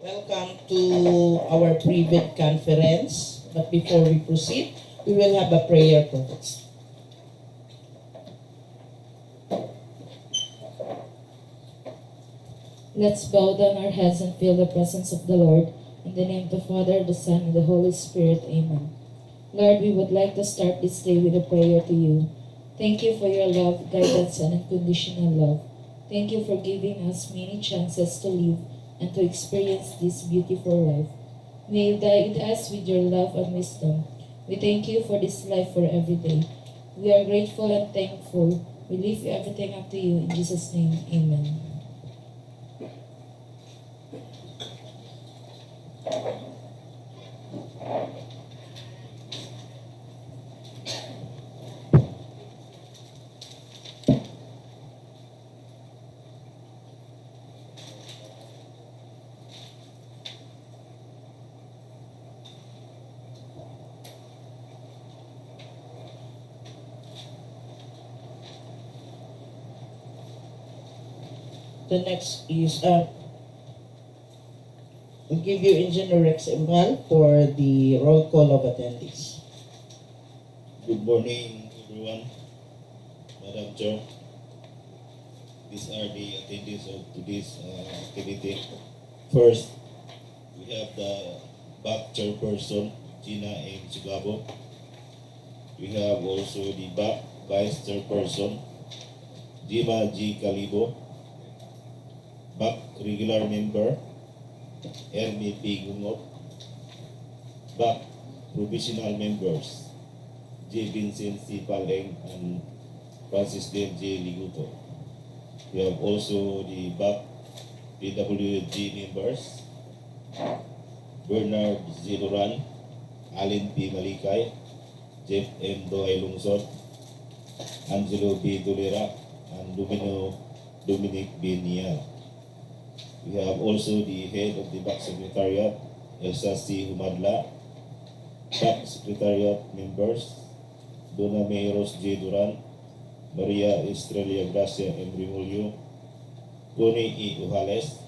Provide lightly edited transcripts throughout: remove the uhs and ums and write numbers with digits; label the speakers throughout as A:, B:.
A: Welcome to our pre-bid conference. But before we proceed, we will have a prayer prophet.
B: Let's bow down our heads and feel the presence of the Lord. In the name of the Father, the Son, and the Holy Spirit. Amen. Lord, we would like to start this day with a prayer to you. Thank you for your love, guidance, and unconditional love. Thank you for giving us many chances to live and to experience this beautiful life. May you guide us with your love and wisdom. We thank you for this life for every day. We are grateful and thankful. We leave everything up to you. In Jesus' name, amen.
A: The next is, we'll give you Engineer Rex Imbal for the roll call of attendees.
C: Good morning, everyone. Madam Chair, these are the attendees of today's activity. First, we have the back chairperson, Gina M. Sugabo. We have also the back vice chairperson, Jima G. Calibo. Back regular member, Ermi P. Gungot. Back provisional members, J. Vincent C. Paleng and Francis Del J. Liguto. We have also the back DPWH members, Bernard Z. Duran, Allen P. Malikay, Jeff M. Doay Lungsod, Angelo B. Dolera, and Dominic B. Nial. We have also the head of the back secretariat, Elsa C. Humadla, back secretariat members, Dona Mayros J. Duran, Maria Estrella Gracia M. Rimulyo, Connie E. Ujales,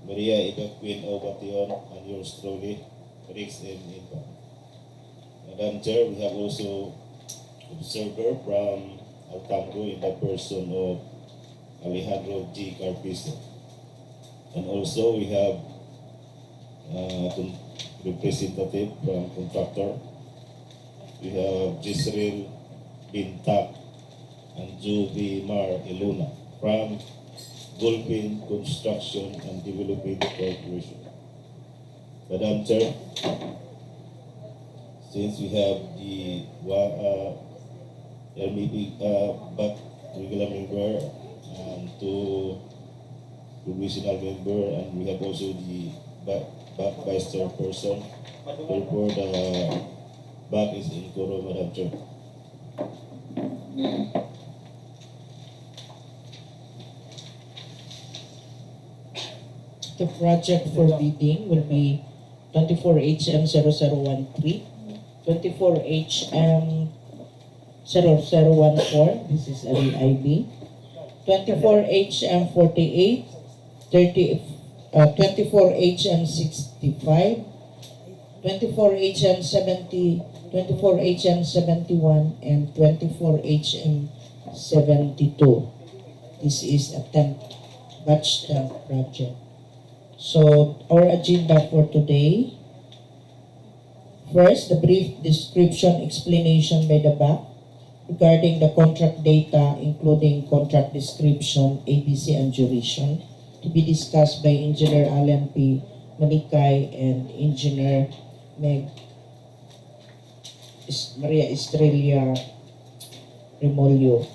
C: Maria Ida Queen O. Bation, and yours truly, Rex M. Inpa. Madam Chair, we have also observer from Altambo in the person of Alejandro G. Carpizo. And also we have representative from contractor. We have Jisrael Bintak and Juvi Mar Eluna from Gulfin Construction and Development Corporation. Madam Chair, since we have the back regular member and two provisional member, and we have also the back vice chairperson. Therefore, the back is in quorum, Madam Chair.
A: The project for bidding will be 24HM0013, 24HM 0014, this is LIB, 24HM48, 24HM65, 24HM70, 24HM71, and 24HM72. This is a batch 10 project. So our agenda for today, first, the brief description explanation by the back regarding the contract data, including contract description, ABC, and duration, to be discussed by Engineer Allen P. Malikay and Engineer Maria Estrella Remolio.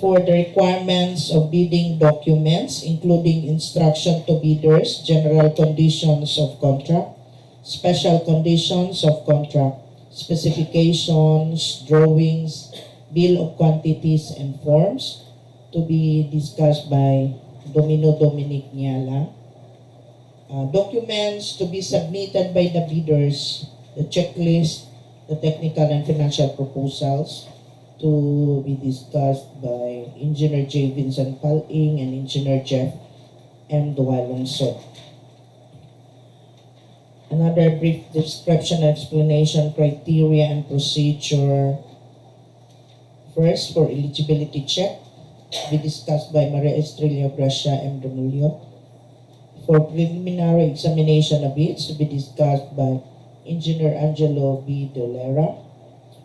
A: For the requirements of bidding documents, including instruction to bidders, general conditions of contract, special conditions of contract, specifications, drawings, bill of quantities, and forms, to be discussed by Dominic Niala. Documents to be submitted by the bidders, the checklist, the technical and financial proposals, to be discussed by Engineer J. Vincent Paling and Engineer Jeff M. Dualonso. Another brief description and explanation, criteria and procedure. First, for eligibility check, to be discussed by Maria Estrella Gracia M. Remulio. For preliminary examination of bids, to be discussed by Engineer Angelo B. Dolera.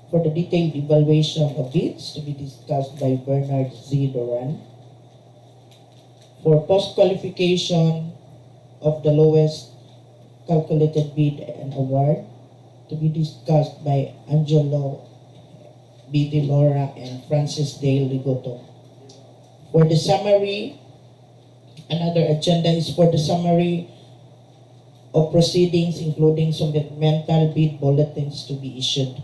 A: For the detailed evaluation of bids, to be discussed by Bernard Z. Doran. For post-qualification of the lowest calculated bid and award, to be discussed by Angelo B. De Lora and Francis Dale Ligoto. For the summary, another agenda is for the summary of proceedings, including supplemental bid bulletins to be issued.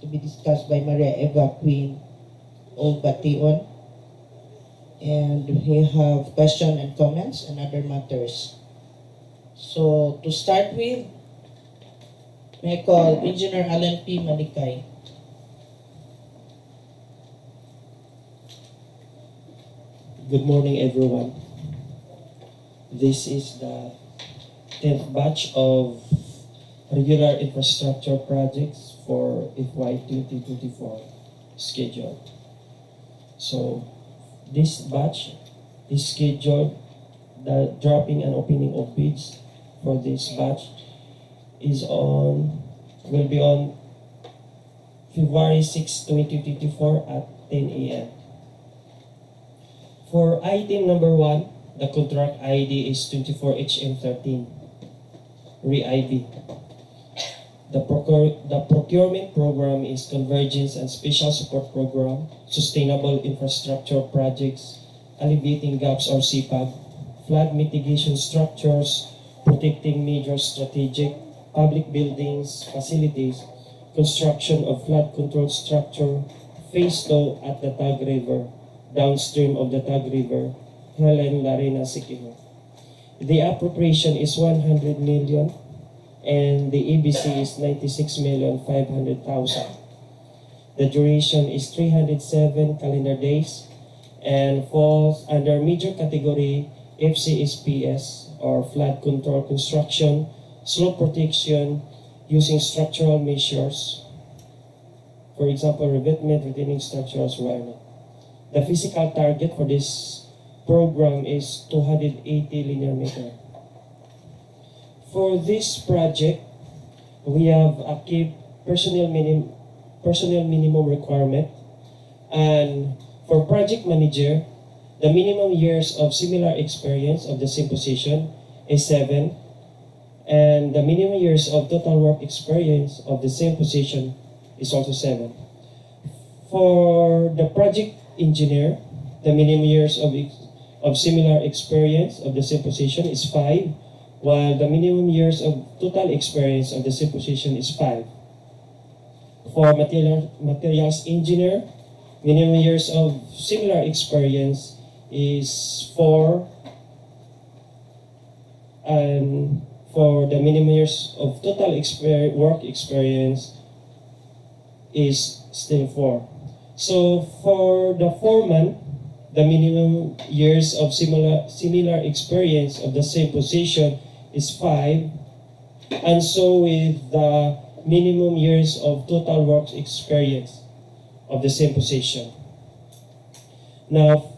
A: To be discussed by Maria Eva Queen Olbation. And we have questions and comments and other matters. So to start with, may I call Engineer Helen P. Malikay.
D: Good morning, everyone. This is the 10th batch of regular infrastructure projects for FY 2024 schedule. So, this batch is scheduled. The dropping and opening of bids for this batch will be on February 6, 2024 at 10 a.m. For item number 1, the contract ID is 24HM13, Re-IB. The procurement program is Convergence and Special Support Program, Sustainable Infrastructure Projects, Alleviating Gaps or SIPAG, Flood Mitigation Structures, Protecting Major Strategic Public Buildings, Facilities, Construction of Flood Control Structure, Phase 2 at the Datag River, Downstream of the Datag River, Helen, Larena, Siquijor. The appropriation is 100 million and the EBC is 96,500,000. The duration is 307 calendar days and falls under major category FCSPS or Flood Control Construction, Slope Protection using structural measures, for example, revetment, retaining structures, wiring. The physical target for this program is 280 linear meter. For this project, we have a key personnel minimum requirement, and for project manager, the minimum years of similar experience of the same position is 7, and the minimum years of total work experience of the same position is also 7. For the project engineer, the minimum years of similar experience of the same position is 5, while the minimum years of total experience of the same position is 5. For materials engineer, minimum years of similar experience is 4, and for the minimum years of total work experience is still 4. So for the foreman, the minimum years of similar experience of the same position is 5, and so with the minimum years of total work experience of the same position. Now,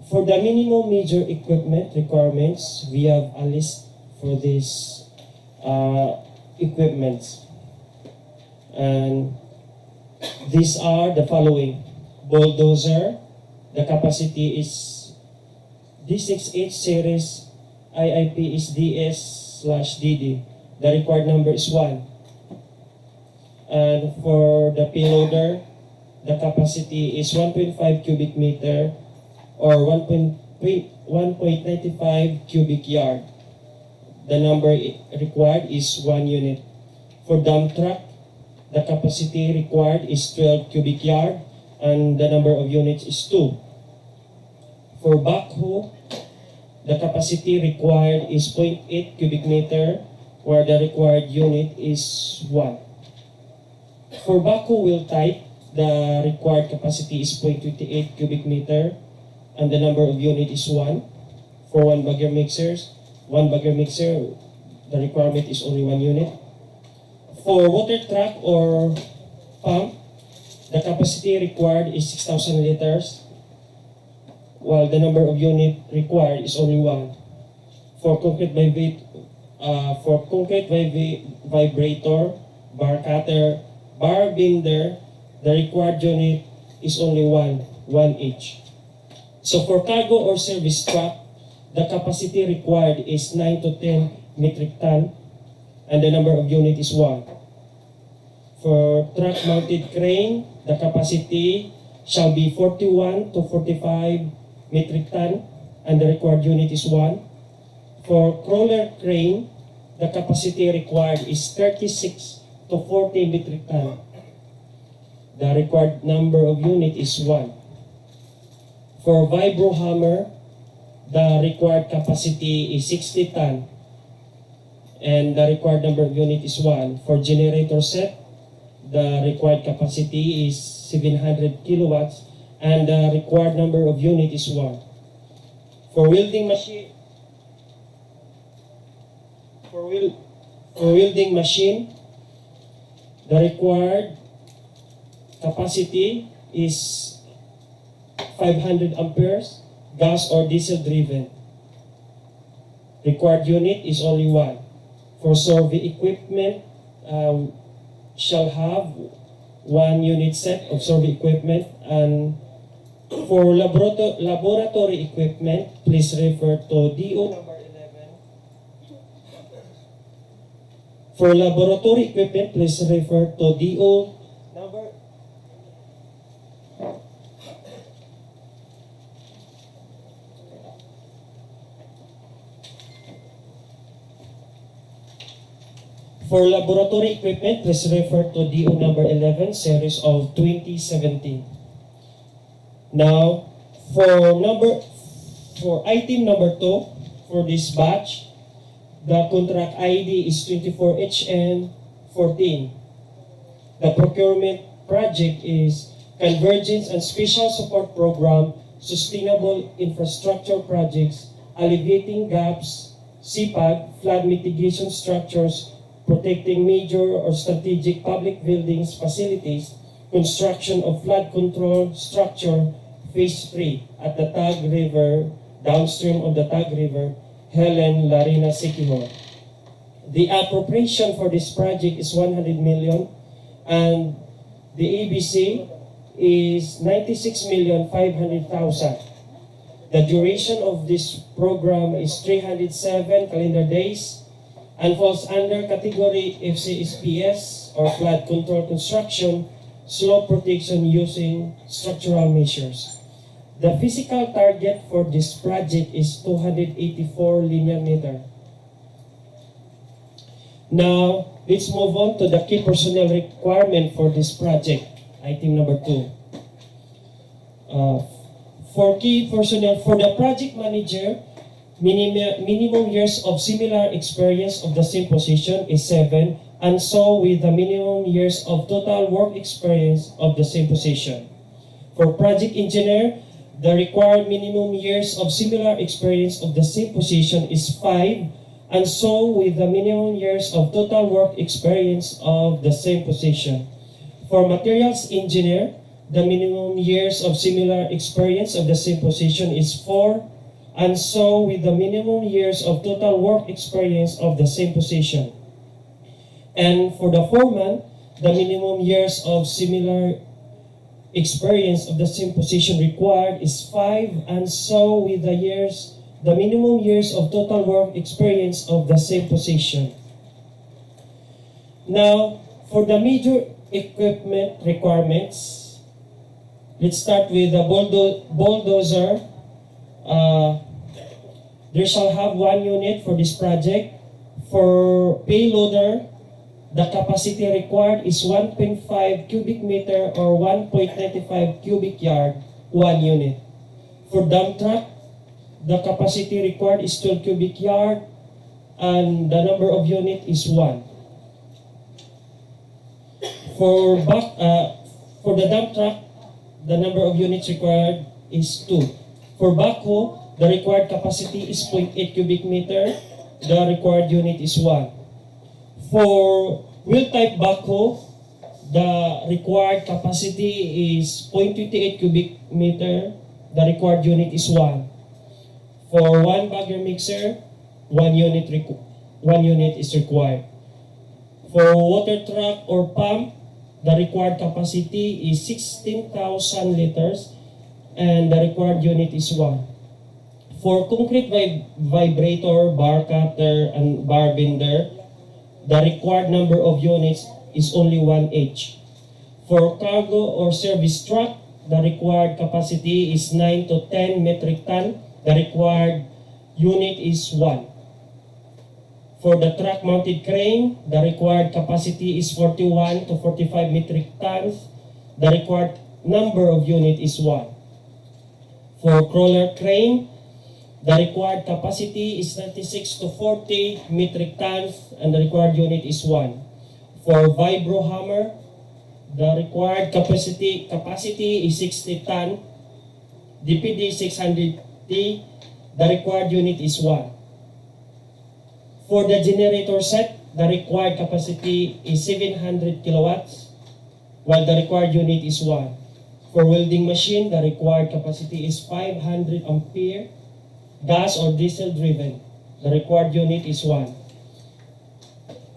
D: for the minimum major equipment requirements, we have a list for these equipments, and these are the following: bulldozer. The capacity is D6H series, IIP is DS/DD. The required number is 1. And for the payloader, the capacity is 1.5 cubic meter or 1.95 cubic yard. The number required is 1 unit. For dump truck, the capacity required is 12 cubic yard and the number of units is 2. For backhoe, the capacity required is 0.8 cubic meter, where the required unit is 1. For backhoe wheel type, the required capacity is 0.28 cubic meter, and the number of unit is 1. For 1 bagger mixers, the requirement is only 1 unit. For water truck or pump, the capacity required is 6,000 liters, while the number of unit required is only 1. For concrete vibrator, bar cutter, bar binder, the required unit is only 1 each. So for cargo or service truck, the capacity required is 9 to 10 metric ton, and the number of unit is 1. For truck-mounted crane, the capacity shall be 41 to 45 metric ton, and the required unit is 1. For crawler crane, the capacity required is 36 to 40 metric ton. The required number of unit is 1. For vibro hammer, the required capacity is 60 ton, and the required number of unit is 1. For generator set, the required capacity is 700 kilowatts, and the required number of unit is 1. For welding machine, the required capacity is 500 amperes, gas or diesel driven. Required unit is only 1. For survey equipment, shall have 1 unit set of survey equipment, and for laboratory equipment, please refer to DO number 11. For laboratory equipment, please refer to DO number. For laboratory equipment, please refer to DO number 11, series of 2017. Now, for item number 2, for this batch, the contract ID is 24HN14. The procurement project is Convergence and Special Support Program, Sustainable Infrastructure Projects, Alleviating Gaps, SIPAG, Flood Mitigation Structures, Protecting Major or Strategic Public Buildings, Facilities, Construction of Flood Control Structure, Phase 3 at the Datag River, downstream of the Datag River, Helen, Larena, Siquijor. The appropriation for this project is 100 million, and the ABC is 96,500,000. The duration of this program is 307 calendar days, and falls under category FCSPS or flood control construction, slope protection using structural measures. The physical target for this project is 284 linear meter. Now, let's move on to the key personnel requirement for this project, item number 2. For key personnel, for the project manager, minimum years of similar experience of the same position is 7, and so with the minimum years of total work experience of the same position. For project engineer, the required minimum years of similar experience of the same position is 5, and so with the minimum years of total work experience of the same position. For materials engineer, the minimum years of similar experience of the same position is 4, and so with the minimum years of total work experience of the same position. And for the foreman, the minimum years of similar experience of the same position required is 5, and so with the minimum years of total work experience of the same position. Now, for the major equipment requirements, let's start with the bulldozer. There shall have 1 unit for this project. For payloader, the capacity required is 1.5 cubic meter or 1.95 cubic yard, 1 unit. For dump truck, the capacity required is 12 cubic yard, and the number of unit is 1. For the dump truck, the number of units required is 2. For backhoe, the required capacity is 0.8 cubic meter. The required unit is 1. For wheel type backhoe, the required capacity is 0.28 cubic meter. The required unit is 1. For one bagger mixer, 1 unit is required. For water truck or pump, the required capacity is 16,000 liters and the required unit is 1. For concrete vibrator, bar cutter, and bar bender, the required number of units is only 1 each. For cargo or service truck, the required capacity is 9 to 10 metric ton. The required unit is 1. For the truck-mounted crane, the required capacity is 41 to 45 metric tons. The required number of unit is 1. For crawler crane, the required capacity is 36 to 40 metric tons and the required unit is 1. For vibro hammer, the required capacity is 60 ton. DPD 600T, the required unit is 1. For the generator set, the required capacity is 700 kilowatts, while the required unit is 1. For welding machine, the required capacity is 500 ampere, gas or diesel driven. The required unit is 1.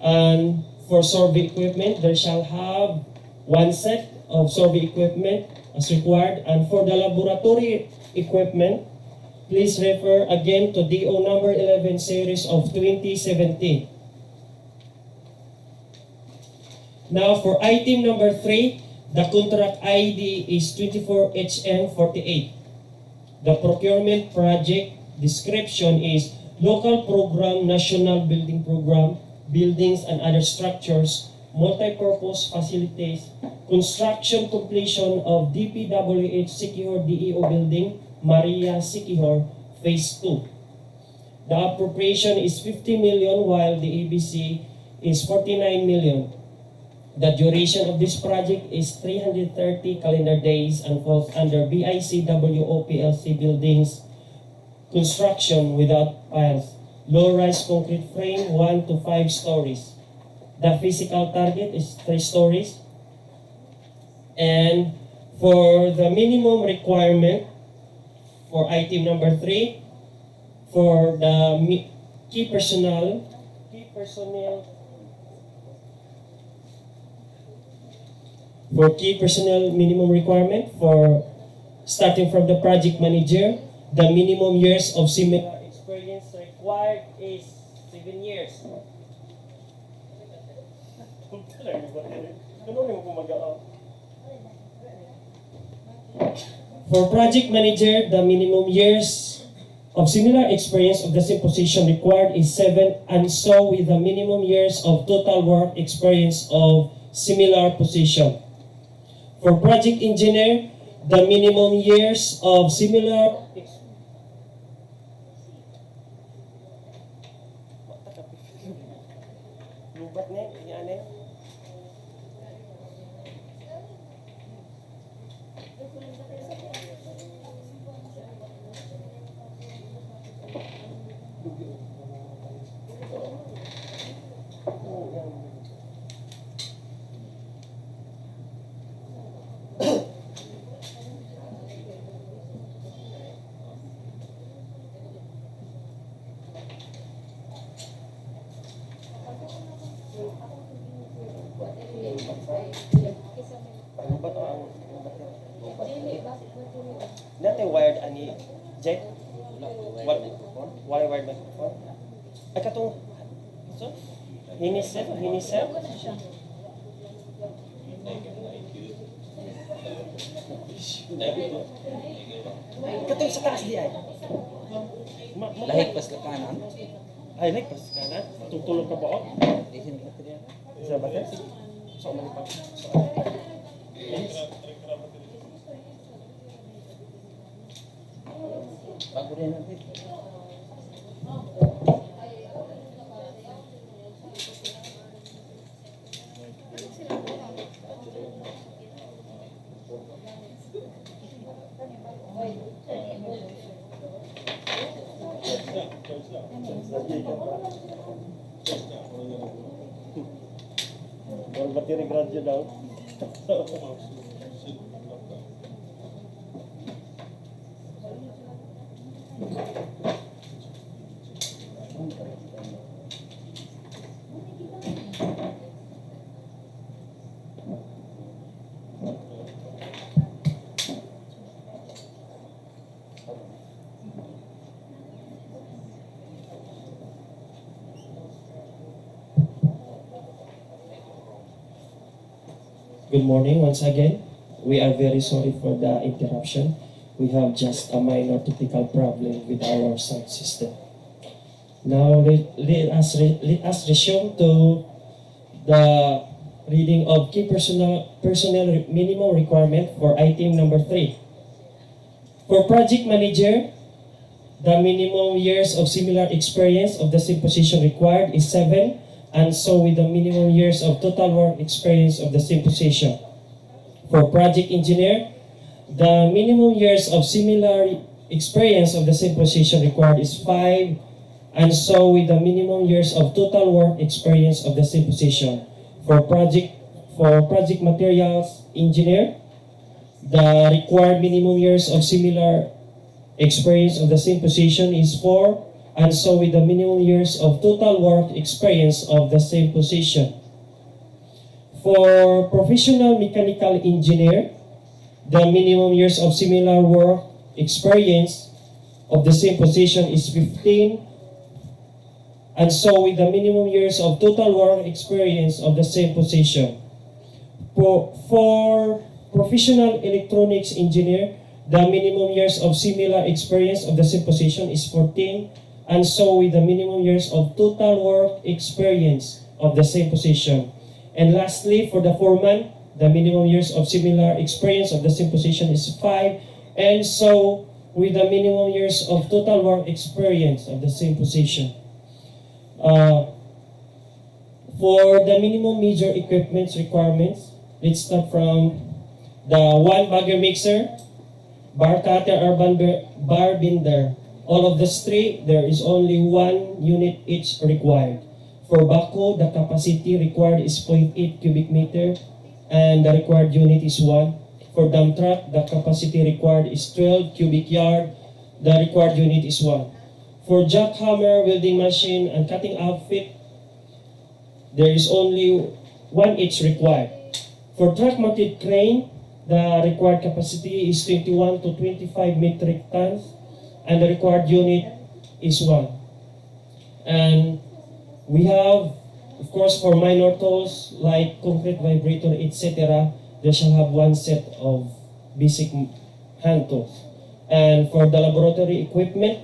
D: And for survey equipment, there shall have 1 set of survey equipment as required. And for the laboratory equipment, please refer again to DO number 11 series of 2017. Now for item number 3, the contract ID is 24HN48. The procurement project description is local program, national building program, buildings and other structures, multipurpose facilities, construction completion of DPWH Siquijor DEO building, Maria Siquijor, Phase 2. The appropriation is 50 million while the ABC is 49 million. The duration of this project is 330 calendar days and falls under BICWO PLC buildings, construction without piles, low-rise concrete frame 1 to 5 stories. The physical target is 3 stories. And for the minimum requirement, for item number 3, for the key personnel, for key personnel minimum requirement for starting from the project manager, the minimum years of similar experience required is 7 years. For project manager, the minimum years of similar experience of the same position required is 7, and so with the minimum years of total work experience of similar position. For project engineer, the minimum years of similar Not a wired ani jet. Wired microphone. Ay katong so hinisel. Katong sa taas di ay.
E: Lahig pas ka kanan.
D: Ay like pas kanan. Tutulog ka ba ako?
E: Dihin ka tira.
D: Sa batas. So malipat.
E: Bago rin natin.
D: Or battery gradyo daw. Good morning once again. We are very sorry for the interruption. We have just a minor technical problem with our sound system. Now let us resume to the reading of key personnel minimum requirement for item number 3. For project manager, the minimum years of similar experience of the same position required is 7, and so with the minimum years of total work experience of the same position. For project engineer, the minimum years of similar experience of the same position required is 5, and so with the minimum years of total work experience of the same position. For project materials engineer, the required minimum years of similar experience of the same position is 4, and so with the minimum years of total work experience of the same position. For professional mechanical engineer, the minimum years of similar work experience of the same position is 15, and so with the minimum years of total work experience of the same position. For professional electronics engineer, the minimum years of similar experience of the same position is 14, and so with the minimum years of total work experience of the same position. And lastly, for the foreman, the minimum years of similar experience of the same position is 5, and so with the minimum years of total work experience of the same position. For the minimum major equipment requirements, let's start from the 1 bagger mixer, bar cutter, urban bar binder. All of these 3, there is only 1 unit each required. For backhoe, the capacity required is 0.8 cubic meter, and the required unit is 1. For dump truck, the capacity required is 12 cubic yard, the required unit is 1. For jackhammer, welding machine, and cutting outfit, there is only 1 each required. For truck-mounted crane, the required capacity is 21 to 25 metric tons, and the required unit is 1. And we have, of course, for minor tools like concrete vibrator, etc., they shall have 1 set of basic hand tools. And for the laboratory equipment,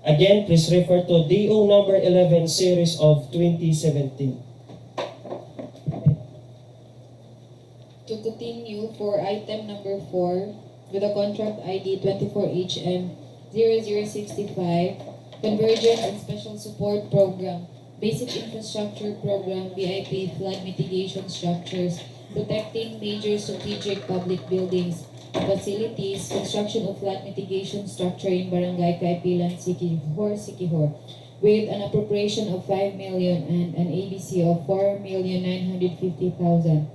D: again, please refer to DO number 11 series of 2017.
B: To continue, for item number 4, with the contract ID 24HM 0065, Convergence and Special Support Program, Basic Infrastructure Program, VIP Flood Mitigation Structures, Protecting Major Strategic Public Buildings, Facilities, Construction of Flood Mitigation Structure in Barangay Kaipilan, Siquijor, with an appropriation of 5 million and an ABC of 4,950,000.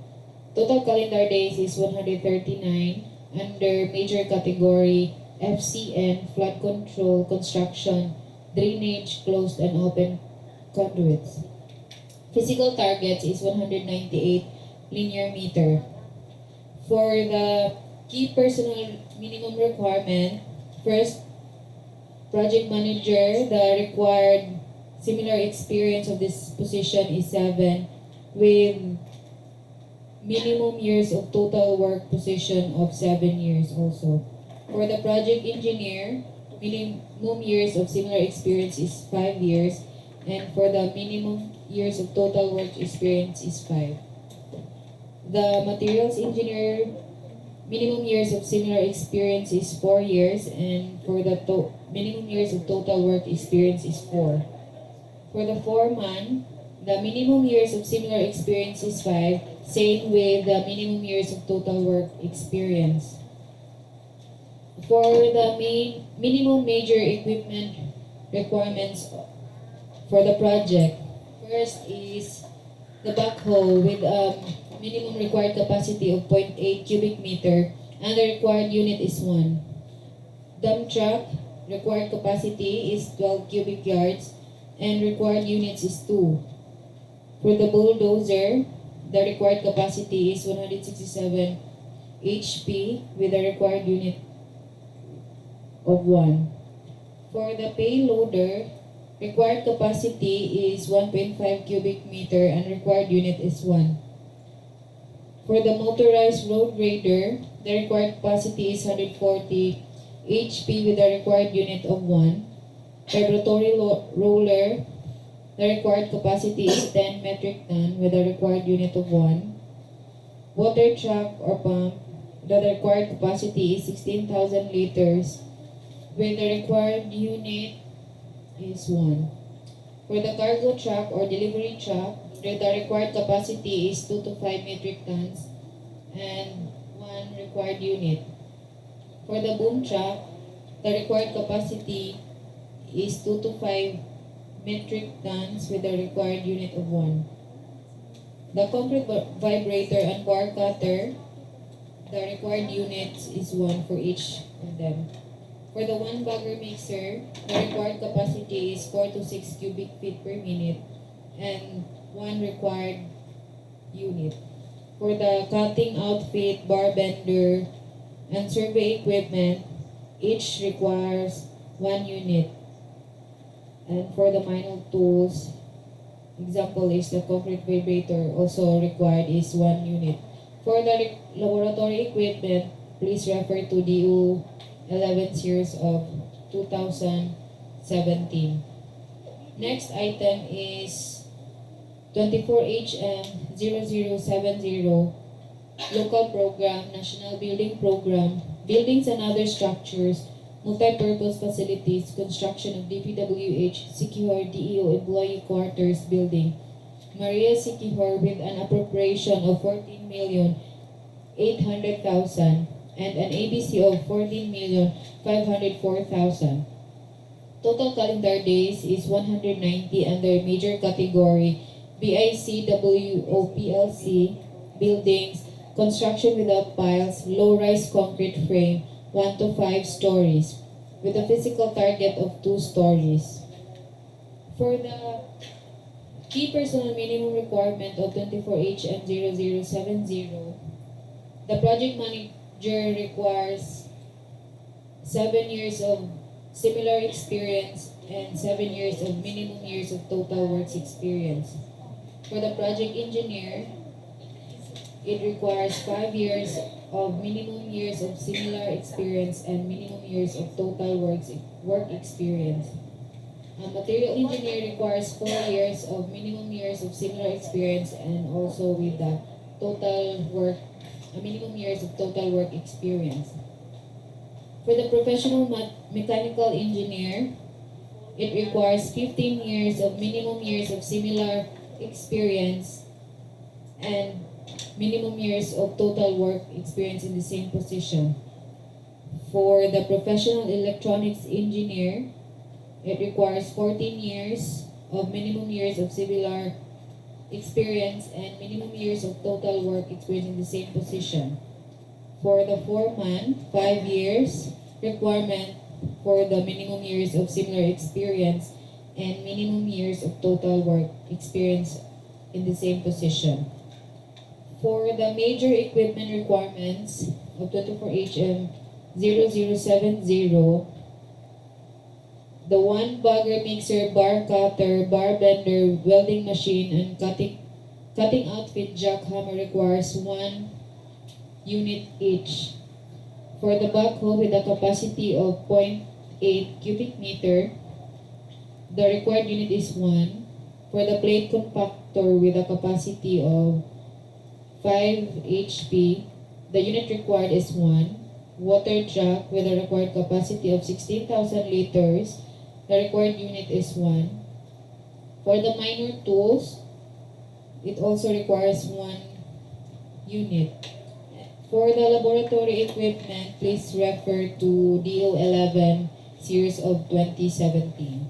B: Total calendar days is 139 under major category FCN, flood control, construction, drainage, closed and open conduits. Physical targets is 198 linear meter. For the key personal minimum requirement, first, project manager, the required similar experience of this position is 7, with minimum years of total work position of 7 years also. For the project engineer, minimum years of similar experience is 5 years, and for the minimum years of total work experience is 5. The materials engineer, minimum years of similar experience is 4 years, and for the minimum years of total work experience is 4. For the foreman, the minimum years of similar experience is 5, same with the minimum years of total work experience. For the minimum major equipment requirements for the project. First is the backhoe with minimum required capacity of 0.8 cubic meter and the required unit is 1. Dump truck, required capacity is 12 cubic yards and required units is 2. For the bulldozer, the required capacity is 167 HP with a required unit of 1. For the payloader, required capacity is 1.5 cubic meter and required unit is 1. For the motorized road grader, the required capacity is 140 HP with a required unit of 1. Vibratory roller, the required capacity is 10 metric ton with a required unit of 1. Water truck or pump, the required capacity is 16,000 liters with the required unit is 1. For the cargo truck or delivery truck, the required capacity is 2 to 5 metric tons and 1 required unit. For the boom truck, the required capacity is 2 to 5 metric tons with a required unit of 1. The concrete vibrator and bar cutter, the required units is 1 for each of them. For the one bagger mixer, the required capacity is 4 to 6 cubic feet per minute and 1 required unit. For the cutting outfit, bar bender, and survey equipment, each requires 1 unit. And for the manual tools, example is the concrete vibrator, also required is 1 unit. For the laboratory equipment, please refer to DO 11 series of 2017. Next item is 24HM0070 Local Program, National Building Program, Buildings and Other Structures, Multipurpose Facilities, Construction of DPWH, Siquijor DEO Employee Quarters Building, Maria Siquijor with an appropriation of 14,800,000 and an ABC of 14,504,000. Total calendar days is 190 under major category BICWOPLC, buildings, construction without piles, low-rise concrete frame, 1 to 5 stories, with a physical target of 2 stories. For the key personal minimum requirement of 24HM0070, the project manager requires 7 years of similar experience and 7 years of minimum years of total works experience. For the project engineer, it requires 5 years of minimum years of similar experience and minimum years of total work experience. A material engineer requires 4 years of minimum years of similar experience and also with the minimum years of total work experience. For the professional mechanical engineer, it requires 15 years of minimum years of similar experience and minimum years of total work experience in the same position. For the professional electronics engineer, it requires 14 years of minimum years of similar experience and minimum years of total work experience in the same position. For the foreman, 5 years requirement for the minimum years of similar experience and minimum years of total work experience in the same position. For the major equipment requirements of 24HM0070, the one bagger mixer, bar cutter, bar bender, welding machine, and cutting outfit jackhammer requires 1 unit each. For the backhoe with a capacity of 0.8 cubic meter, the required unit is 1. For the plate compactor with a capacity of 5 HP, the unit required is 1. Water truck with a required capacity of 16,000 liters, the required unit is 1. For the minor tools, it also requires 1 unit. For the laboratory equipment, please refer to DO11 series of 2017.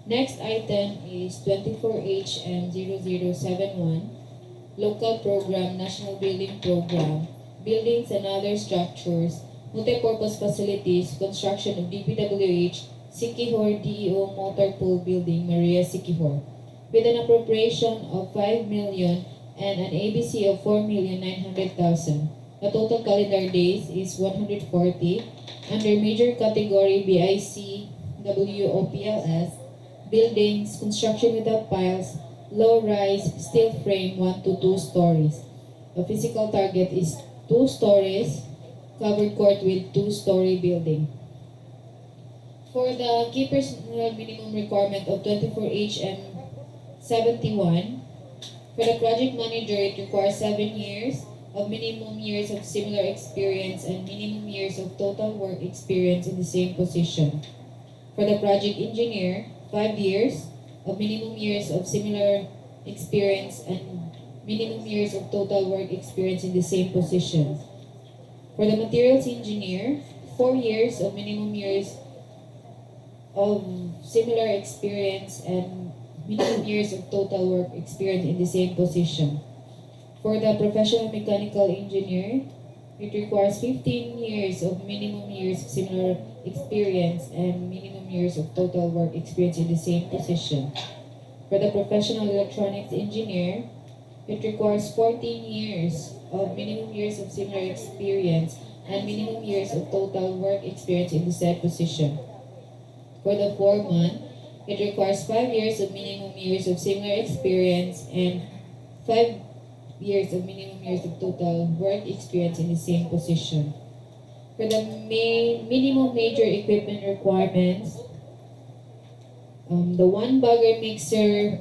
B: Next item is 24HM0071, Local Program, National Building Program, Buildings and Other Structures, Multipurpose Facilities, Construction of DPWH, Siquijor DEO Motor Pool Building, Maria Siquijor, with an appropriation of 5 million and an ABC of 4,900,000. The total calendar days is 140. Under major category BIC, WOPLS, buildings, construction without piles, low-rise, steel frame, 1 to 2 stories. The physical target is 2 stories, covered court with 2-story building. For the key personal minimum requirement of 24HM71, for the project manager, it requires 7 years of minimum years of similar experience and minimum years of total work experience in the same position. For the project engineer, 5 years of minimum years of similar experience and minimum years of total work experience in the same position. For the materials engineer, 4 years of minimum years of similar experience and minimum years of total work experience in the same position. For the professional mechanical engineer, it requires 15 years of minimum years of similar experience and minimum years of total work experience in the same position. For the professional electronics engineer, it requires 14 years of minimum years of similar experience and minimum years of total work experience in the said position. For the foreman, it requires 5 years of minimum years of similar experience and 5 years of minimum years of total work experience in the same position. For the minimum major equipment requirements, the 1 bagger mixer,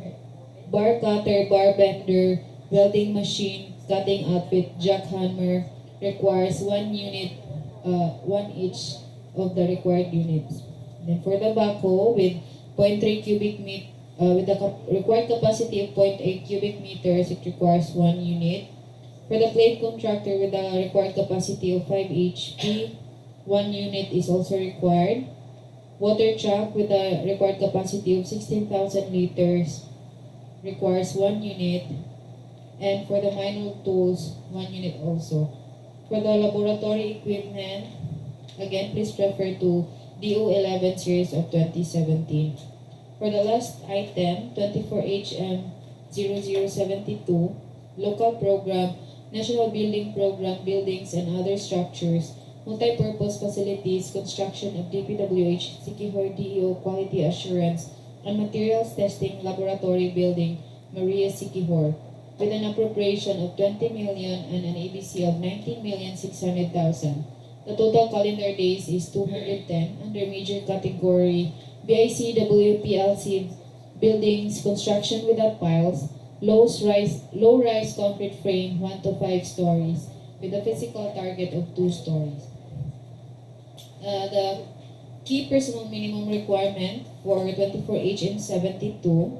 B: bar cutter, bar bender, welding machine, cutting outfit, jackhammer requires 1 unit, 1 each of the required units. Then for the backhoe with 0.3 cubic meter, with the required capacity of 0.8 cubic meters, it requires 1 unit. For the plate contractor with the required capacity of 5 HP, 1 unit is also required. Water truck with a required capacity of 16,000 liters requires 1 unit. And for the manual tools, 1 unit also. For the laboratory equipment, again, please refer to DO11 series of 2017. For the last item, 24HM0072, Local Program, National Building Program, Buildings and Other Structures, Multipurpose Facilities, Construction of DPWH, Siquijor DEO Quality Assurance, and Materials Testing Laboratory Building, Maria Siquijor, with an appropriation of 20 million and an ABC of 19,600,000. The total calendar days is 210 under major category BICWPLC buildings, construction without piles, low-rise concrete frame 1 to 5 stories with a physical target of 2 stories. The key personal minimum requirement for 24HM72,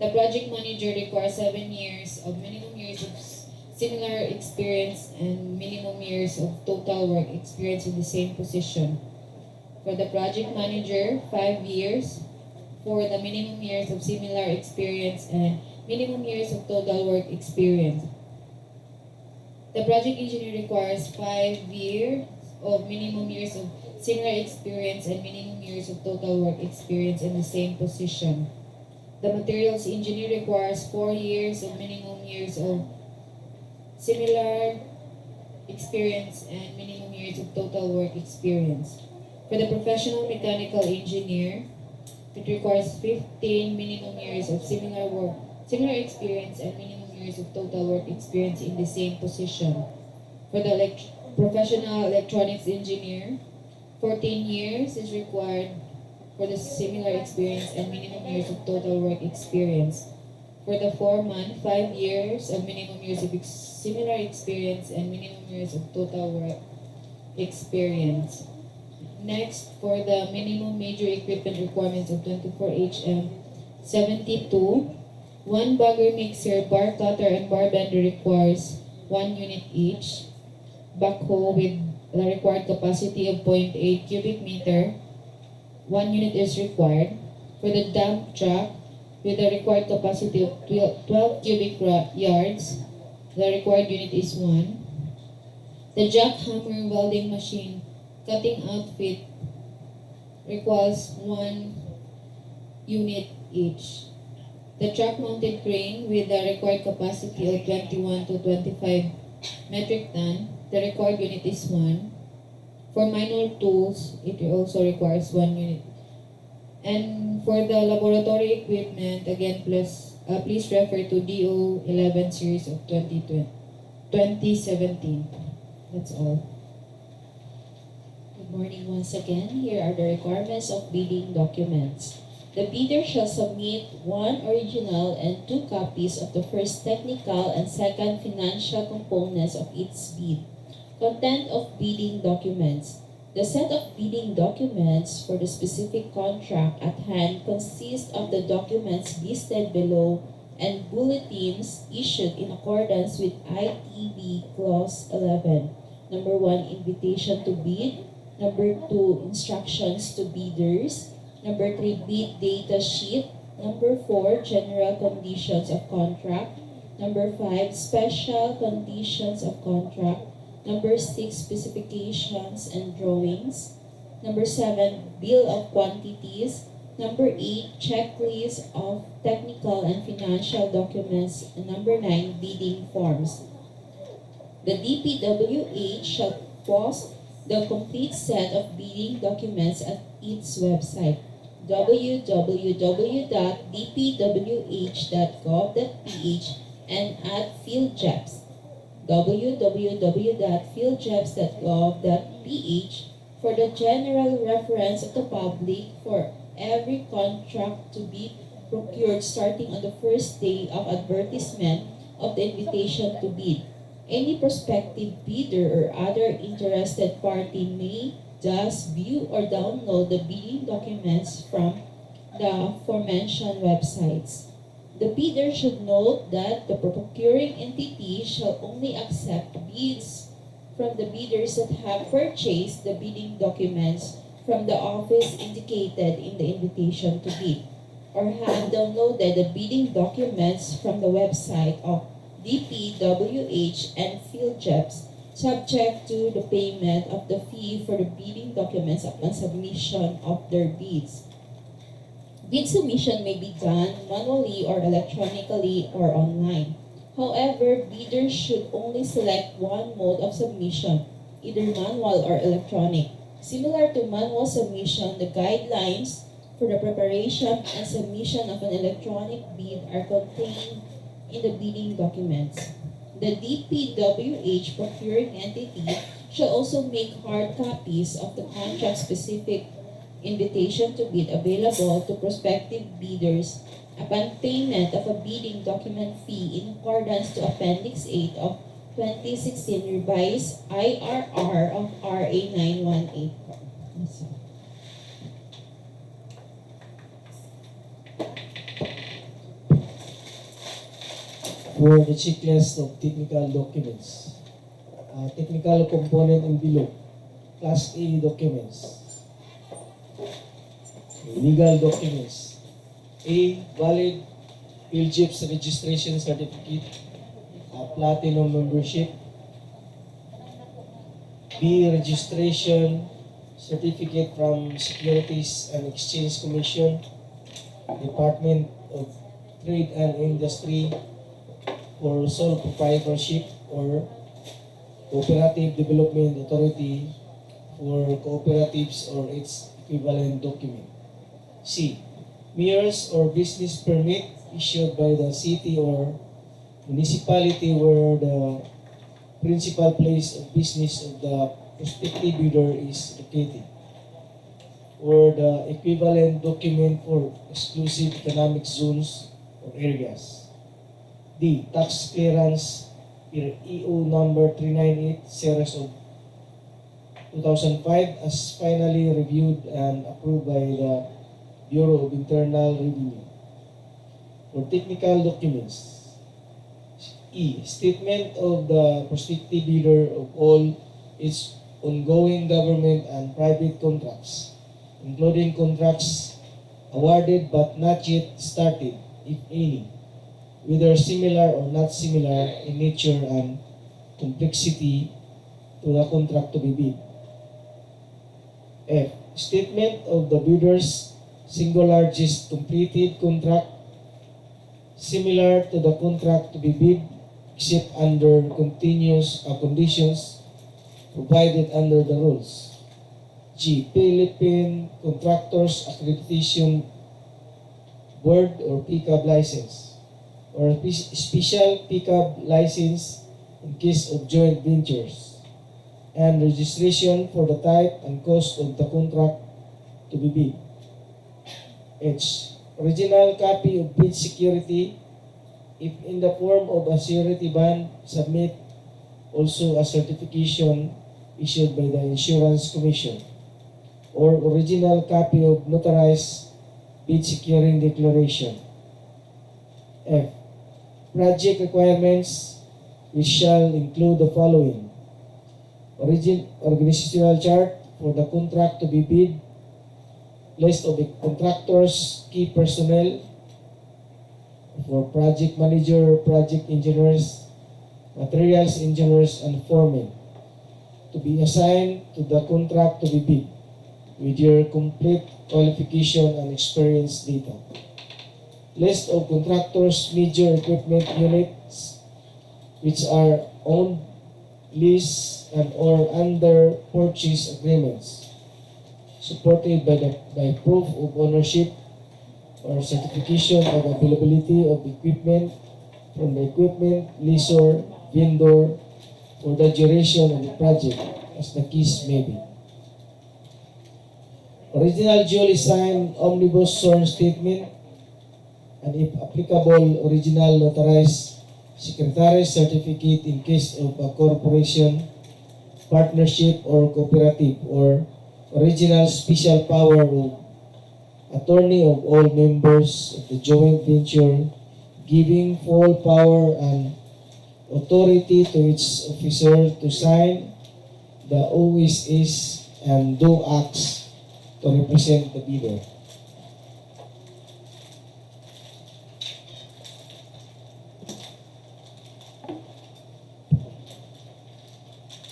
B: the project manager requires 7 years of minimum years of similar experience and minimum years of total work experience in the same position. For the project manager, 5 years for the minimum years of similar experience and minimum years of total work experience. The project engineer requires 5 years of minimum years of similar experience and minimum years of total work experience in the same position. The materials engineer requires 4 years of minimum years of similar experience and minimum years of total work experience. For the professional mechanical engineer, it requires 15 minimum years of similar experience and minimum years of total work experience in the same position. For the professional electronics engineer, 14 years is required for the similar experience and minimum years of total work experience. For the foreman, 5 years of minimum years of similar experience and minimum years of total work experience. Next, for the minimum major equipment requirements of 24HM72, 1 bagger mixer, bar cutter, and bar bender requires 1 unit each. Backhoe with the required capacity of 0.8 cubic meter, 1 unit is required. For the dump truck, with a required capacity of 12 cubic yards, the required unit is 1. The jackhammer welding machine cutting outfit requires 1 unit each. The truck-mounted crane with the required capacity of 21 to 25 metric ton, the required unit is 1. For minor tools, it also requires 1 unit. And for the laboratory equipment, again, please refer to DO 11 series of 2017. That's all.
F: Good morning once again. Here are the requirements of bidding documents. The bidder shall submit 1 original and 2 copies of the first technical and second financial components of its bid. Content of bidding documents. The set of bidding documents for the specific contract at hand consists of the documents listed below and bulletins issued in accordance with ITB Clause 11. Number 1, invitation to bid. Number 2, instructions to bidders. Number 3, bid data sheet. Number 4, general conditions of contract. Number 5, special conditions of contract. Number 6, specifications and drawings. Number 7, bill of quantities. Number 8, checklist of technical and financial documents. And number 9, bidding forms. The DPWH shall post the complete set of bidding documents at its website, www.dpwh.gov.ph, and at FieldJobs, www.fieldjobs.gov.ph, for the general reference of the public for every contract to be procured starting on the first day of advertisement of the invitation to bid. Any prospective bidder or other interested party may thus view or download the bidding documents from the aforementioned websites. The bidder should note that the procuring entity shall only accept bids from the bidders that have purchased the bidding documents from the office indicated in the invitation to bid, or have downloaded the bidding documents from the website of DPWH and FieldJobs, subject to the payment of the fee for the bidding documents upon submission of their bids. Bid submission may be done manually or electronically or online. However, bidders should only select one mode of submission, either manual or electronic. Similar to manual submission, the guidelines for the preparation and submission of an electronic bid are contained in the bidding documents. The DPWH procuring entity shall also make hard copies of the contract-specific invitation to bid available to prospective bidders upon payment of a bidding document fee in accordance to Appendix 8 of 2016 revised IRR of RA 918.
D: For the checklist of technical documents, technical component envelope, Class A documents, legal documents. A, valid PhilJIPS registration certificate, platinum membership. B, registration certificate from Securities and Exchange Commission, Department of Trade and Industry, for sole proprietorship or Cooperative Development Authority for cooperatives or its equivalent document. C, mayor's or business permit issued by the city or municipality where the principal place of business of the prospective bidder is located, or the equivalent document for exclusive economic zones or areas. D, tax clearance per EO number 398 series of 2005 as finally reviewed and approved by the Bureau of Internal Revenue. For technical documents, E, statement of the prospective bidder of all its ongoing government and private contracts, including contracts
G: awarded but not yet started, if any, whether similar or not similar in nature and complexity to the contract to be bid. F. Statement of the bidder's single largest completed contract similar to the contract to be bid except under continuous conditions provided under the rules. G. Philippine Contractors Accreditation Board or PCAB license or special PCAB license in case of joint ventures, and registration for the type and cost of the contract to be bid. H. Original copy of bid security, if in the form of a surety bond, submit also a certification issued by the Insurance Commission, or original copy of notarized bid securing declaration. F. Project requirements, which shall include the following: organizational chart for the contract to be bid, list of the contractors, key personnel for project manager, project engineers, materials engineers, and foremen to be assigned to the contract to be bid with your complete qualification and experience data. List of contractors' major equipment units which are owned, leased, and or under purchase agreements, supported by proof of ownership or certification of availability of equipment from the equipment lessor, vendor, for the duration of the project, as the case may be. Original duly signed omnibus sworn statement, and if applicable, original notarized secretary certificate in case of a corporation, partnership, or cooperative, or original special power of attorney of all members of the joint venture, giving full power and authority to its officer to sign the OSS and do acts to represent the bidder.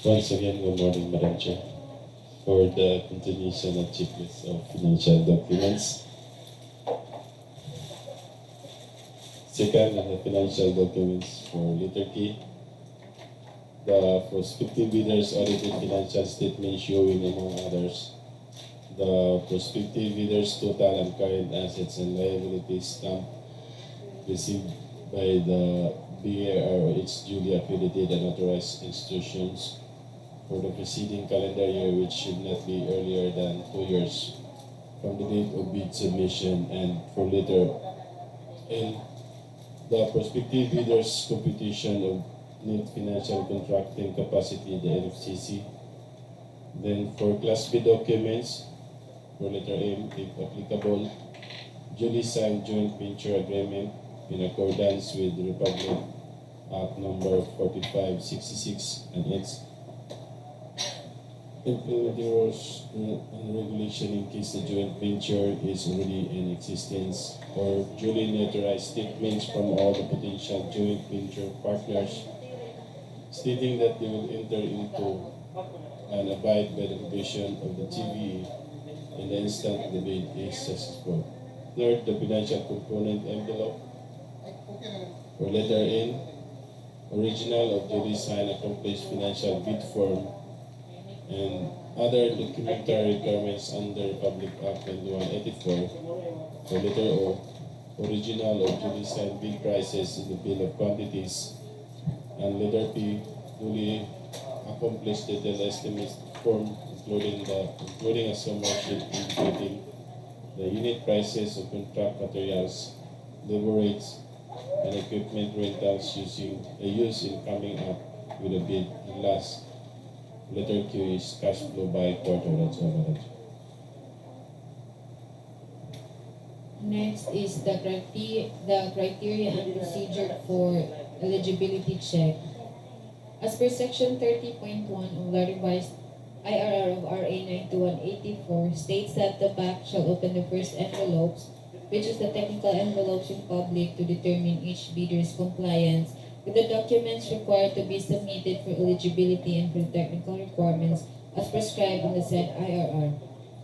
H: Once again, good morning, Madam Chair. For the continuation of checklist of financial documents. Second, the financial documents for letter K. The prospective bidders audited financial statement showing, among others, the prospective bidders' total and current assets and liabilities stamp received by the BAR or its duly accredited and authorized institutions for the preceding calendar year, which should not be earlier than 2 years from the date of bid submission. And for letter L, the prospective bidders' computation of net financial contracting capacity, the NFCC. Then for Class B documents, for letter M, if applicable, duly signed joint venture agreement in accordance with the Republic Act number 4566 and its implementing rules and regulation in case the joint venture is already in existence, or duly notarized statements from all the potential joint venture partners stating that they will enter into and abide by the provision of the TVE in the instant the bid is successful. Third, the financial component envelope. For letter N, original of duly signed accomplished financial bid form and other documentary requirements under Public Act 9184. For letter O, original of duly signed bid prices in the bill of quantities. And letter P, duly accomplished detailed estimate form including a summary sheet indicating the unit prices of contract materials, labor rates, and equipment rentals used in coming up with a bid. And last, letter Q is cash flow by quarter. That's all, Madam Chair.
B: Next is the criteria and procedure for eligibility check. As per Section 30.1 of the revised IRR of RA 9184 states that the BAC shall open the first envelopes, which is the technical envelopes in public, to determine each bidder's compliance with the documents required to be submitted for eligibility and for the technical requirements as prescribed in the said IRR.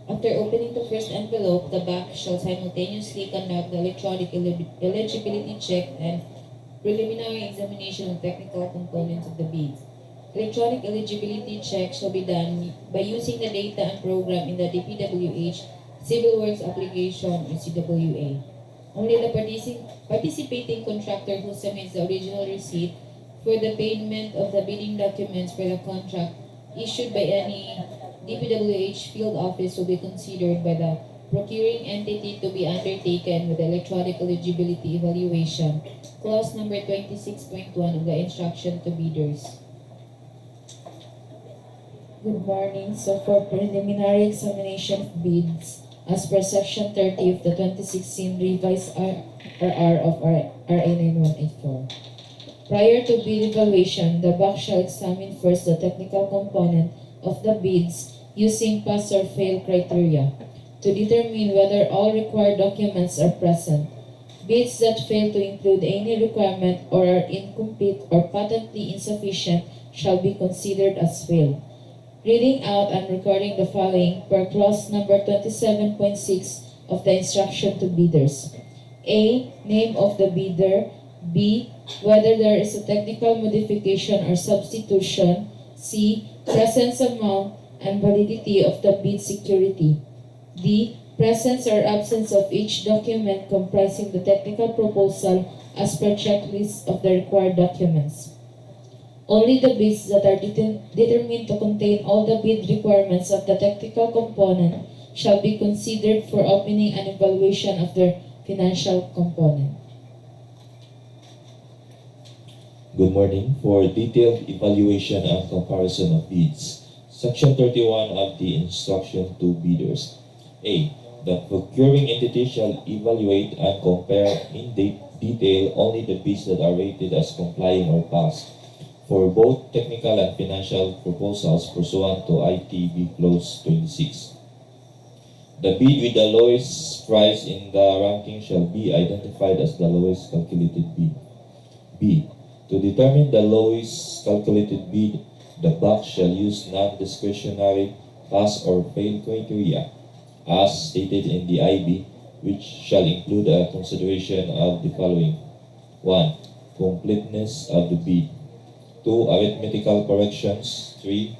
B: After opening the first envelope, the BAC shall simultaneously conduct the electronic eligibility check and preliminary examination of technical components of the bids. Electronic eligibility check shall be done by using the data and program in the DPWH Civil Works Application or CWA. Only the participating contractor who submits the original receipt for the payment of the bidding documents for the contract issued by any DPWH field office will be considered by the procuring entity to be undertaken with the electronic eligibility evaluation, clause number 26.1 of the instruction to bidders. Good morning. So for preliminary examination of bids, as per section 30 of the 2016 revised RR of RA 9184. Prior to bid evaluation, the BAC shall examine first the technical component of the bids using pass or fail criteria to determine whether all required documents are present. Bids that fail to include any requirement or are incomplete or patently insufficient shall be considered as failed. Reading out and recording the following per clause number 27.6 of the instruction to bidders. A. Name of the bidder. B. Whether there is a technical modification or substitution. C. Presence amount and validity of the bid security. D. Presence or absence of each document comprising the technical proposal as per checklist of the required documents. Only the bids that are determined to contain all the bid requirements of the technical component shall be considered for opening and evaluation of their financial component.
C: Good morning. For detailed evaluation and comparison of bids, Section 31 of the instruction to bidders. A. The procuring entity shall evaluate and compare in detail only the bids that are rated as complying or passed for both technical and financial proposals pursuant to ITB Clause 26. The bid with the lowest price in the ranking shall be identified as the lowest calculated bid. B. To determine the lowest calculated bid, the BAC shall use non-discretionary pass or fail criteria as stated in the IB, which shall include a consideration of the following. 1. Completeness of the bid. 2. Arithmetical corrections. 3.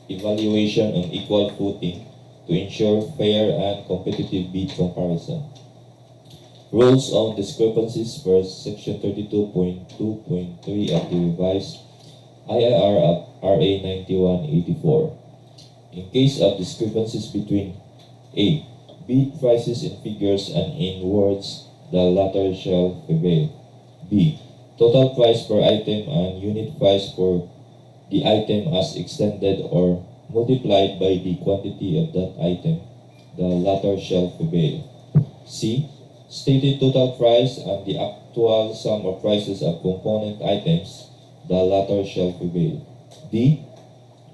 C: Evaluation on equal footing to ensure fair and competitive bid comparison. Rules on discrepancies per Section 32.2.3 of the revised IIR of RA 9184. In case of discrepancies between A. Bid prices in figures and in words, the latter shall prevail. B. Total price per item and unit price for the item as extended or multiplied by the quantity of that item, the latter shall prevail. C. Stated total price and the actual sum of prices of component items, the latter shall prevail. D.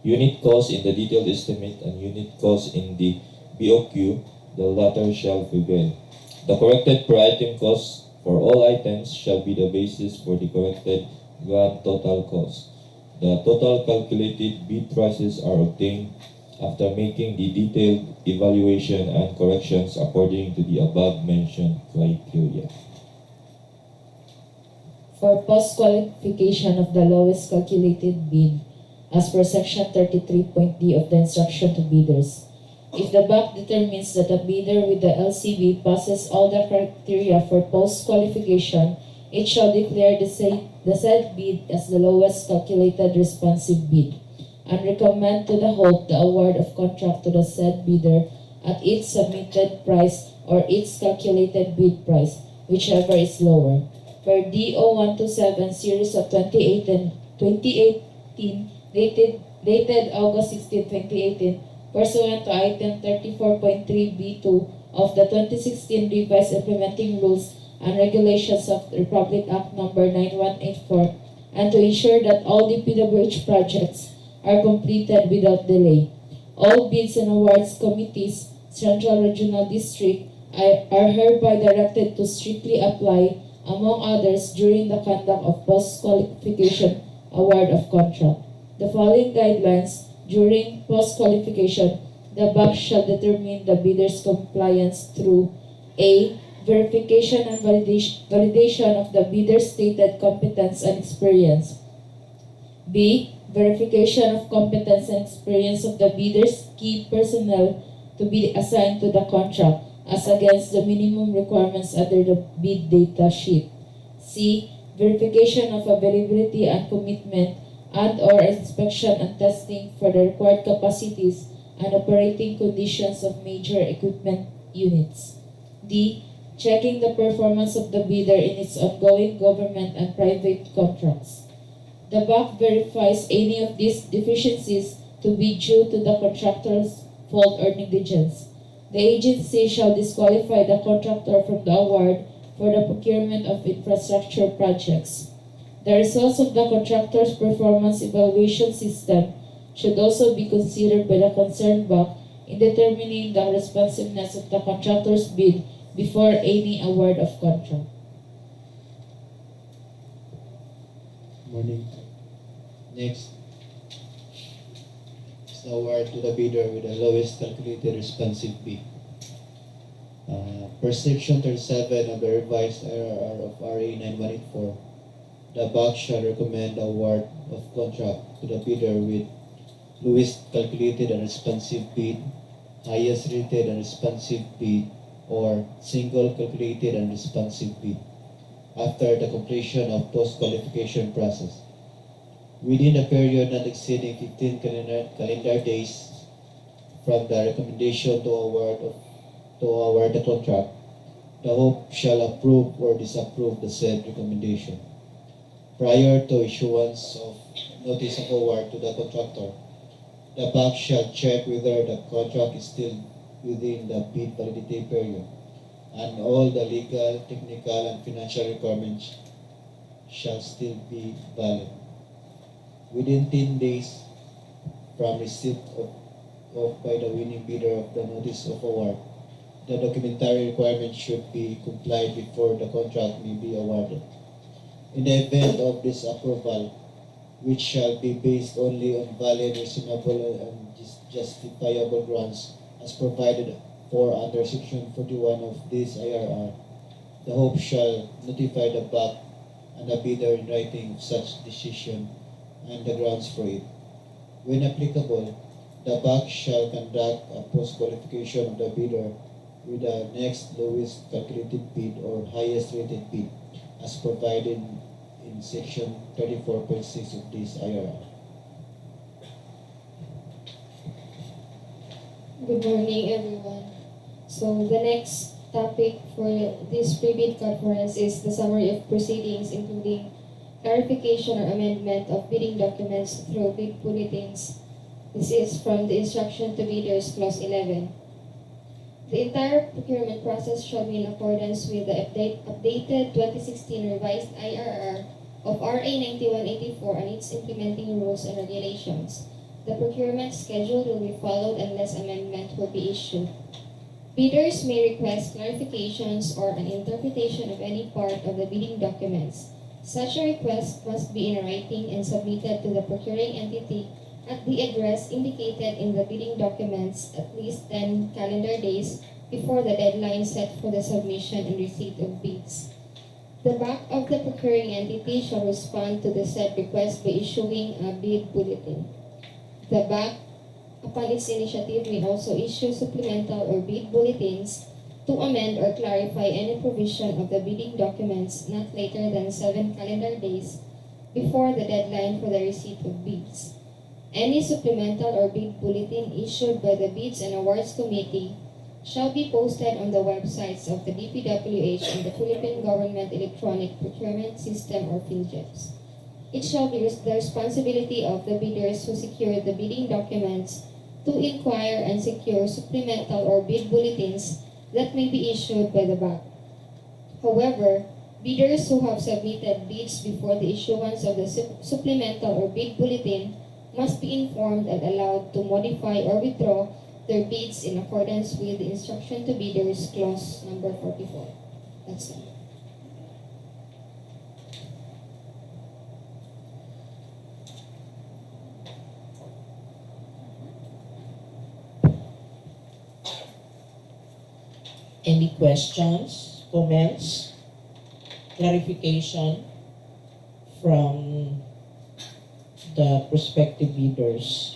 C: Unit cost in the detailed estimate and unit cost in the BOQ, the latter shall prevail. The corrected per item cost for all items shall be the basis for the corrected grand total cost. The total calculated bid prices are obtained after making the detailed evaluation and corrections according to the above-mentioned criteria.
B: For post-qualification of the lowest calculated bid, as per Section 33.d of the instruction to bidders, if the BAC determines that a bidder with the LCB passes all the criteria for post-qualification, it shall declare the said bid as the lowest calculated responsive bid, and recommend to the Hope the award of contract to the said bidder at its submitted price or its calculated bid price, whichever is lower. Per DO 127 series of 2018 dated August 16, 2018, pursuant to item 34.3B2 of the 2016 revised implementing rules and regulations of the Republic Act number 9184, and to ensure that all DPWH projects are completed without delay. All bids and awards committees, Central Regional District, are hereby directed to strictly apply, among others, during the conduct of post-qualification award of contract. The following guidelines during post-qualification, the bank shall determine the bidder's compliance through A. Verification and validation of the bidder's stated competence and experience. B. Verification of competence and experience of the bidder's key personnel to be assigned to the contract as against the minimum requirements under the bid data sheet. C. Verification of availability and commitment and/or inspection and testing for the required capacities and operating conditions of major equipment units. D. Checking the performance of the bidder in its ongoing government and private contracts. The bank verifies any of these deficiencies to be due to the contractor's fault or negligence. The agency shall disqualify the contractor from the award for the procurement of infrastructure projects. The results of the contractor's performance evaluation system should also be considered by the concerned bank in determining the responsiveness of the contractor's bid before any award of contract.
I: Morning. Next is the award to the bidder with the lowest calculated responsive bid. Per section 37 of the revised IRR of RA 9184, the bank shall recommend the award of contract to the bidder with lowest calculated and responsive bid, highest rated and responsive bid, or single calculated and responsive bid after the completion of post-qualification process. Within a period not exceeding 15 calendar days from the recommendation to award the contract, the HOPE shall approve or disapprove the said recommendation. Prior to issuance of notice of award to the contractor, the bank shall check whether the contract is still within the bid validity period, and all the legal, technical, and financial requirements shall still be valid. Within 10 days from receipt of by the winning bidder of the notice of award, the documentary requirements should be complied before the contract may be awarded. In the event of disapproval, which shall be based only on valid, reasonable, and justifiable grounds as provided for under Section 41 of this IRR, the HOPE shall notify the bank and the bidder in writing of such decision and the grounds for it. When applicable, the bank shall conduct a post-qualification of the bidder with the next lowest calculated bid or highest rated bid as provided in Section 34.6 of this IRR.
J: Good morning, everyone. So the next topic for this pre-bid conference is the summary of proceedings, including clarification or amendment of bidding documents through bid bulletins. This is from the Instruction to Bidders, Clause 11. The entire procurement process shall be in accordance with the updated 2016 revised IRR of RA 9184 and its implementing rules and regulations. The procurement schedule will be followed unless amendment will be issued. Bidders may request clarifications or an interpretation of any part of the bidding documents. Such a request must be in writing and submitted to the procuring entity at the address indicated in the bidding documents at least 10 calendar days before the deadline set for the submission and receipt of bids. The back of the procuring entity shall respond to the said request by issuing a bid bulletin. The back, upon its initiative, may also issue supplemental or bid bulletins to amend or clarify any provision of the bidding documents not later than 7 calendar days before the deadline for the receipt of bids. Any supplemental or bid bulletin issued by the Bids and Awards Committee shall be posted on the websites of the DPWH and the Philippine Government Electronic Procurement System or PhilGEPS. It shall be the responsibility of the bidders who secure the bidding documents to inquire and secure supplemental or bid bulletins that may be issued by the bank. However, bidders who have submitted bids before the issuance of the supplemental or bid bulletin must be informed and allowed to modify or withdraw their bids in accordance with the instruction to bidders clause number 44. That's it.
A: Any questions, comments, clarification from the prospective bidders?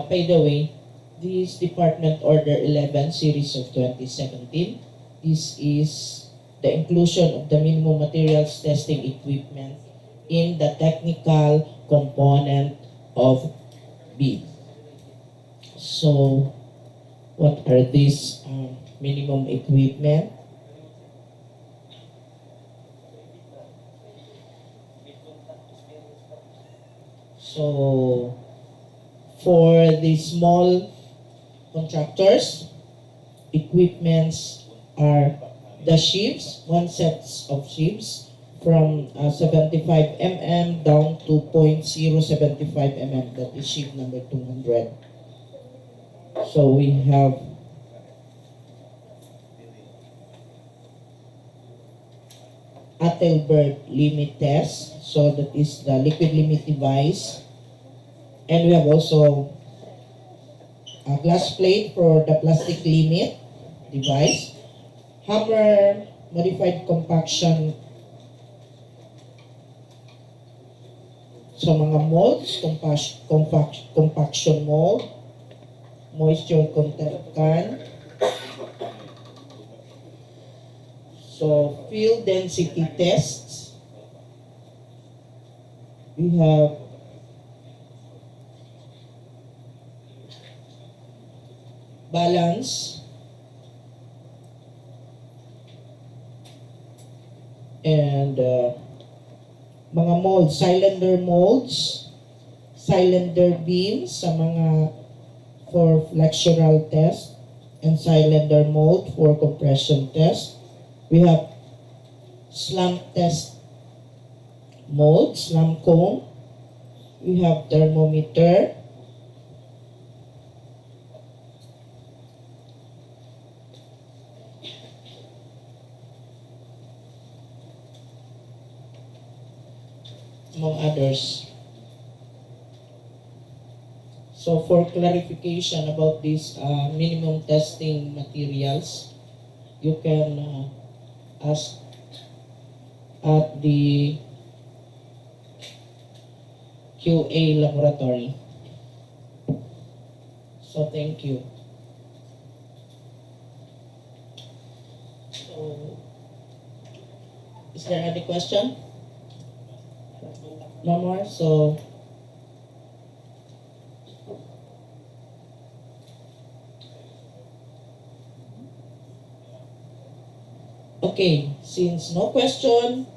A: By the way, this Department Order 11 Series of 2017, this is the inclusion of the minimum materials testing equipment in the technical component of bid. So, what are these minimum equipment? So, for the small contractors, equipments are the sheaves, one sets of sheaves from 75 mm down to 0.075 mm, that is sheave number 200. So we have Adelbert limit test, so that is the liquid limit device. And we have also a glass plate for the plastic limit device, hammer modified compaction sa mga molds, compaction mold, moisture content can. So field density tests. We have balance and mga molds, cylinder beams sa mga for flexural test, and cylinder mold for compression test. We have slant test mold, slam cone. We have thermometer. Among others. So for clarification about these minimum testing materials, you can ask at the QA laboratory. So thank you. So, is there any question? No more, so okay, since no question,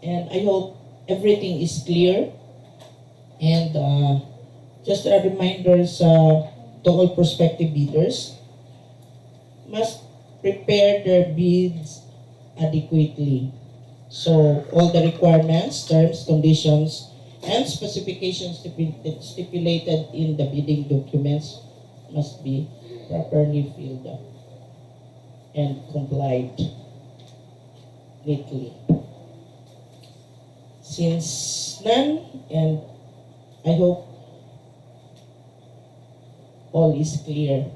A: and I hope everything is clear, and just a reminder to all prospective bidders, must prepare their bids adequately. So all the requirements, terms, conditions, and specifications stipulated in the bidding documents must be properly filled up and complied neatly. Since none, and I hope all is clear.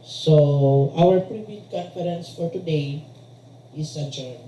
A: So our pre-bid conference for today is adjourned.